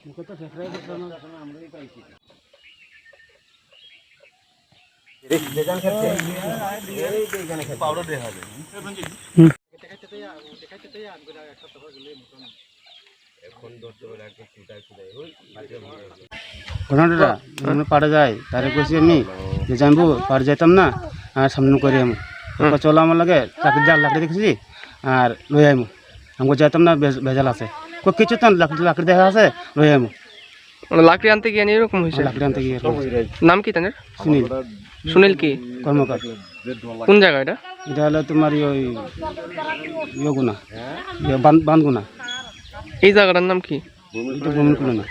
ঘটনাটা পাড়ে যায় তারে কইছি আমি যে জানবো পাড়ে যাইতাম না আর সামনে করে আমি চলো আমার লাগে লাকড়ি দেখেছি আর লই আইমু আমাকে যাইতাম না ভেজাল আছে কিছু তো লাকড়ি দেখা আছে লই আইমু লাকড়ি আনতে গিয়ে এরকম হয়েছে। লাকড়ি আনতে গিয়ে নাম কি তাদের? সুনীল। সুনীল কি কর্মকার। কোন জায়গা এটা? এটা হলো তোমার ওই ইয়েগুনা বানগুনা। এই জায়গাটার নাম কি? এটা ভূমি কলোনি।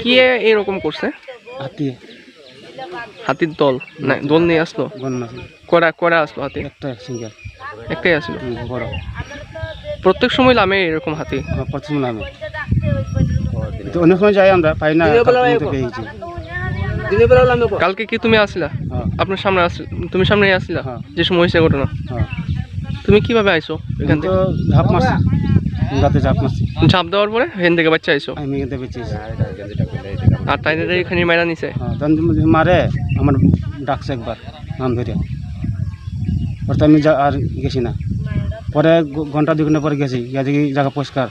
কি এরকম করছে? হাতি। হাতির দল না দল নিয়ে আসলো? কড়া আসলো হাতি? একটা সিঙ্গেল একটাই আসলো বড়। প্রত্যেক সময় নামে এরকম হাতি? প্রথম নামে অনেক সময় যাই আমরা পাই না। কালকে কি তুমি আসলা? আপনার সামনে তুমি সামনে আসলা যে সময় হয়েছে ঘটনা? তুমি কিভাবে আইছো এখান থেকে? ঝাঁপ মারছি, রাতে ঝাঁপ মারছি। ঝাঁপ দেওয়ার পরে হেন থেকে বাচ্চা আইছো? আমি এখান থেকে বেঁচেছি। আর তাই এখানে মারা নিছে? মারে আমার ডাকছে একবার নাম ধরে, পরে আমি আর গেছি না। পরে ঘন্টা 2 ঘন্টা পরে গেছি, গিয়ে দেখি জায়গা পরিষ্কার।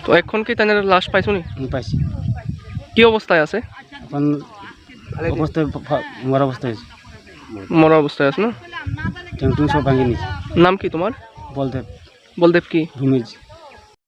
তো এখন কি তাদের লাশ পাইছো নি? পাইছি। কি অবস্থায় আছে এখন? অবস্থায় মরা অবস্থায় আছে। মরা অবস্থায় আছে না? ট্যাং টুং সব ভাঙিয়ে নিয়েছে। নাম কি তোমার? বলদেব। বলদেব কি? ভূমিজ।